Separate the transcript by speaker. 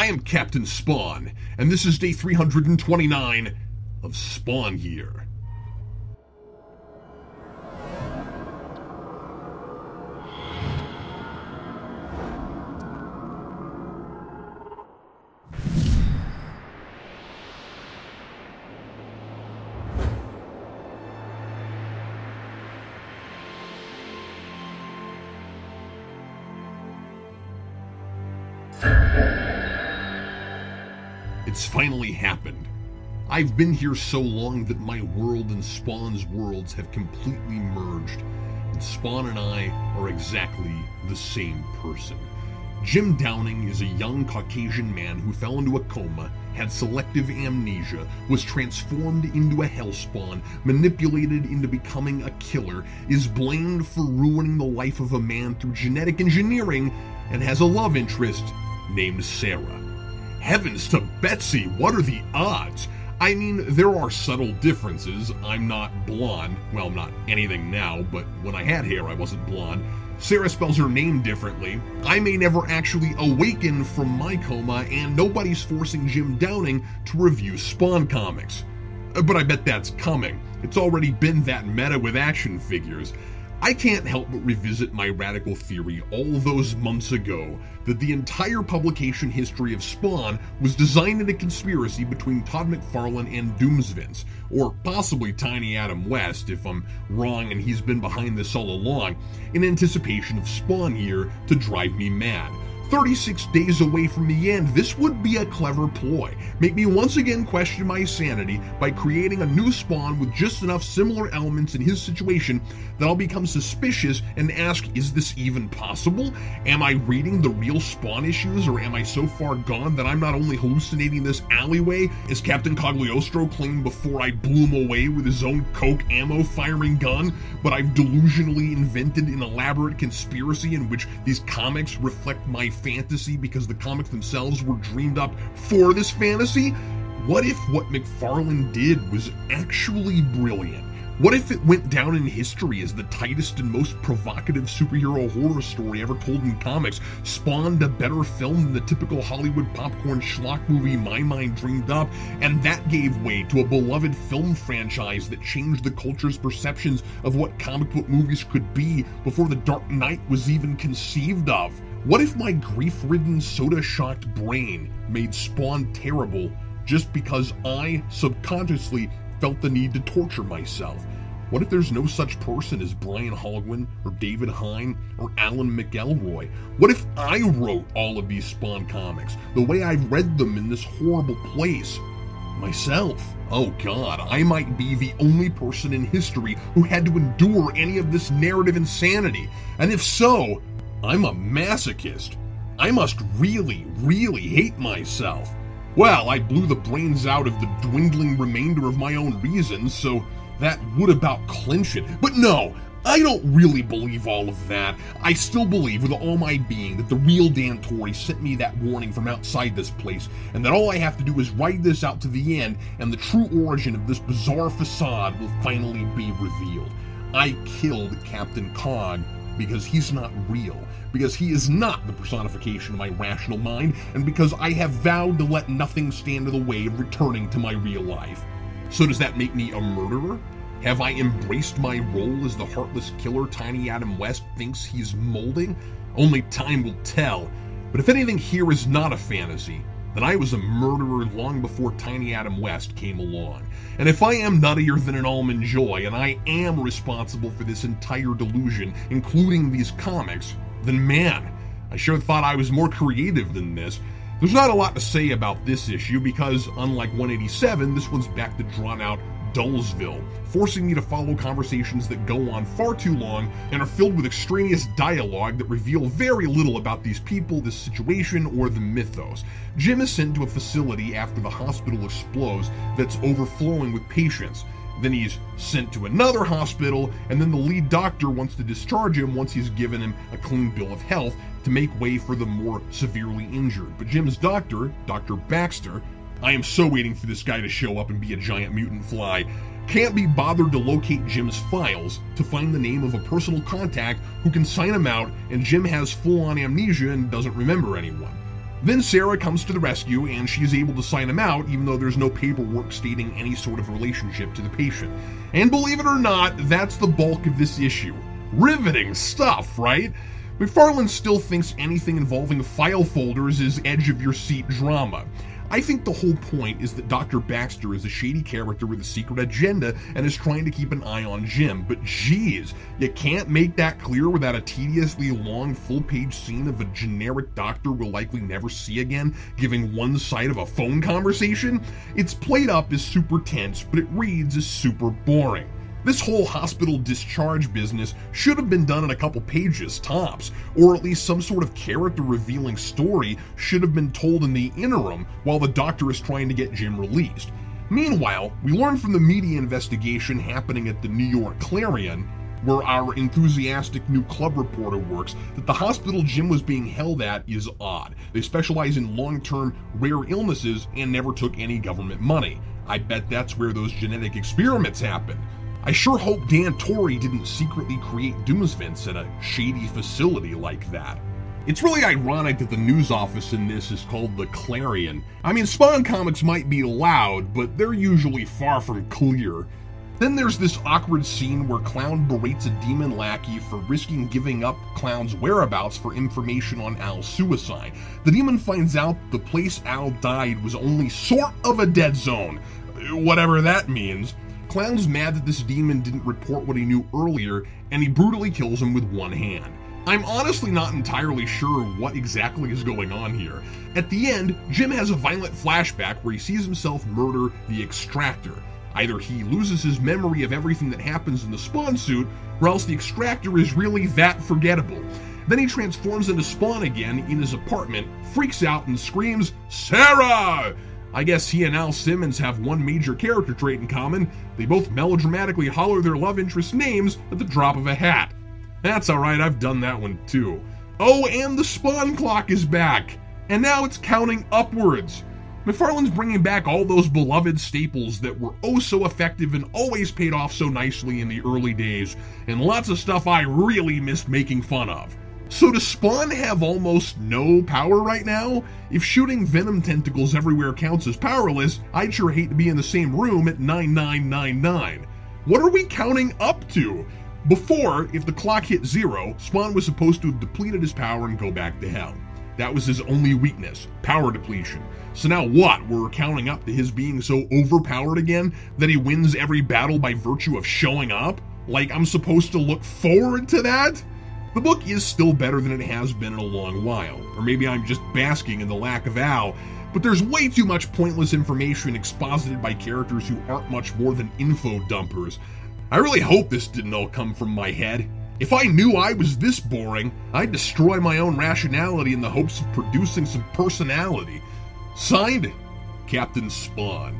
Speaker 1: I am Captain Spawn, and this is day 329 of Spawn Year. It's finally happened. I've been here so long that my world and Spawn's worlds have completely merged, and Spawn and I are exactly the same person. Jim Downing is a young Caucasian man who fell into a coma, had selective amnesia, was transformed into a hellspawn, manipulated into becoming a killer, is blamed for ruining the life of a man through genetic engineering, and has a love interest named Sarah. Heavens to Betsy, what are the odds? I mean, there are subtle differences. I'm not blonde. Well, I'm not anything now, but when I had hair, I wasn't blonde. Sarah spells her name differently. I may never actually awaken from my coma, and nobody's forcing Jim Downing to review Spawn comics. But I bet that's coming. It's already been that meta with action figures. I can't help but revisit my radical theory all those months ago that the entire publication history of Spawn was designed in a conspiracy between Todd McFarlane and Doomsvince, or possibly Tiny Adam West if I'm wrong and he's been behind this all along, in anticipation of Spawn Year to drive me mad. 36 days away from the end, this would be a clever ploy. Make me once again question my sanity by creating a new Spawn with just enough similar elements in his situation that I'll become suspicious and ask, is this even possible? Am I reading the real Spawn issues, or am I so far gone that I'm not only hallucinating this alleyway, as Captain Cagliostro claimed before I blew him away with his own coke ammo firing gun, but I've delusionally invented an elaborate conspiracy in which these comics reflect my fantasy because the comics themselves were dreamed up for this fantasy? What if what McFarlane did was actually brilliant? What if it went down in history as the tightest and most provocative superhero horror story ever told in comics, spawned a better film than the typical Hollywood popcorn schlock movie my mind dreamed up, and that gave way to a beloved film franchise that changed the culture's perceptions of what comic book movies could be before The Dark Knight was even conceived of? What if my grief-ridden, soda-shocked brain made Spawn terrible just because I subconsciously felt the need to torture myself? What if there's no such person as Brian Holguin or David Hine or Alan McElroy? What if I wrote all of these Spawn comics the way I've read them in this horrible place? Myself. Oh God, I might be the only person in history who had to endure any of this narrative insanity. And if so, I'm a masochist. I must really, really hate myself. Well, I blew the brains out of the dwindling remainder of my own reason, so that would about clinch it. But no, I don't really believe all of that. I still believe with all my being that the real Dan Torrey sent me that warning from outside this place, and that all I have to do is ride this out to the end, and the true origin of this bizarre facade will finally be revealed. I killed Captain Cog because he's not real, because he is not the personification of my rational mind, and because I have vowed to let nothing stand in the way of returning to my real life. So does that make me a murderer? Have I embraced my role as the heartless killer Tiny Adam West thinks he's molding? Only time will tell. But if anything here is not a fantasy, then I was a murderer long before Tiny Adam West came along. And if I am nuttier than an almond joy, and I am responsible for this entire delusion, including these comics, then man, I sure thought I was more creative than this. There's not a lot to say about this issue because, unlike 187, this one's back to drawn-out Dullsville, forcing me to follow conversations that go on far too long and are filled with extraneous dialogue that reveal very little about these people, this situation, or the mythos. Jim is sent to a facility after the hospital explodes that's overflowing with patients. Then he's sent to another hospital, and then the lead doctor wants to discharge him once he's given him a clean bill of health to make way for the more severely injured. But Jim's doctor, Dr. Baxter, I am so waiting for this guy to show up and be a giant mutant fly, can't be bothered to locate Jim's files to find the name of a personal contact who can sign him out, and Jim has full-on amnesia and doesn't remember anyone. Then Sarah comes to the rescue and she is able to sign him out, even though there's no paperwork stating any sort of relationship to the patient. And believe it or not, that's the bulk of this issue. Riveting stuff, right? McFarlane still thinks anything involving file folders is edge-of-your-seat drama. I think the whole point is that Dr. Baxter is a shady character with a secret agenda and is trying to keep an eye on Jim, but geez, you can't make that clear without a tediously long full-page scene of a generic doctor we'll likely never see again, giving one side of a phone conversation? It's played up as super tense, but it reads as super boring. This whole hospital discharge business should have been done in a couple pages tops, or at least some sort of character-revealing story should have been told in the interim while the doctor is trying to get Jim released. Meanwhile, we learn from the media investigation happening at the New York Clarion, where our enthusiastic new club reporter works, that the hospital Jim was being held at is odd. They specialize in long-term rare illnesses and never took any government money. I bet that's where those genetic experiments happened. I sure hope Dan Torrey didn't secretly create doomsvents at a shady facility like that. It's really ironic that the news office in this is called the Clarion. I mean, Spawn comics might be loud, but they're usually far from clear. Then there's this awkward scene where Clown berates a demon lackey for risking giving up Clown's whereabouts for information on Al's suicide. The demon finds out the place Al died was only sort of a dead zone, whatever that means. Clown's mad that this demon didn't report what he knew earlier, and he brutally kills him with one hand. I'm honestly not entirely sure what exactly is going on here. At the end, Jim has a violent flashback where he sees himself murder the Extractor. Either he loses his memory of everything that happens in the Spawn suit, or else the Extractor is really that forgettable. Then he transforms into Spawn again in his apartment, freaks out, and screams, "Sarah!" I guess he and Al Simmons have one major character trait in common. They both melodramatically holler their love interest names at the drop of a hat. That's alright, I've done that one too. Oh, and the Spawn clock is back! And now it's counting upwards! McFarlane's bringing back all those beloved staples that were oh so effective and always paid off so nicely in the early days, and lots of stuff I really missed making fun of. So does Spawn have almost no power right now? If shooting venom tentacles everywhere counts as powerless, I'd sure hate to be in the same room at 9999. What are we counting up to? Before, if the clock hit 0, Spawn was supposed to have depleted his power and go back to hell. That was his only weakness, power depletion. So now what? We're counting up to his being so overpowered again that he wins every battle by virtue of showing up? Like I'm supposed to look forward to that? The book is still better than it has been in a long while, or maybe I'm just basking in the lack of Al, but there's way too much pointless information exposited by characters who aren't much more than info dumpers. I really hope this didn't all come from my head. If I knew I was this boring, I'd destroy my own rationality in the hopes of producing some personality. Signed, Captain Spawn.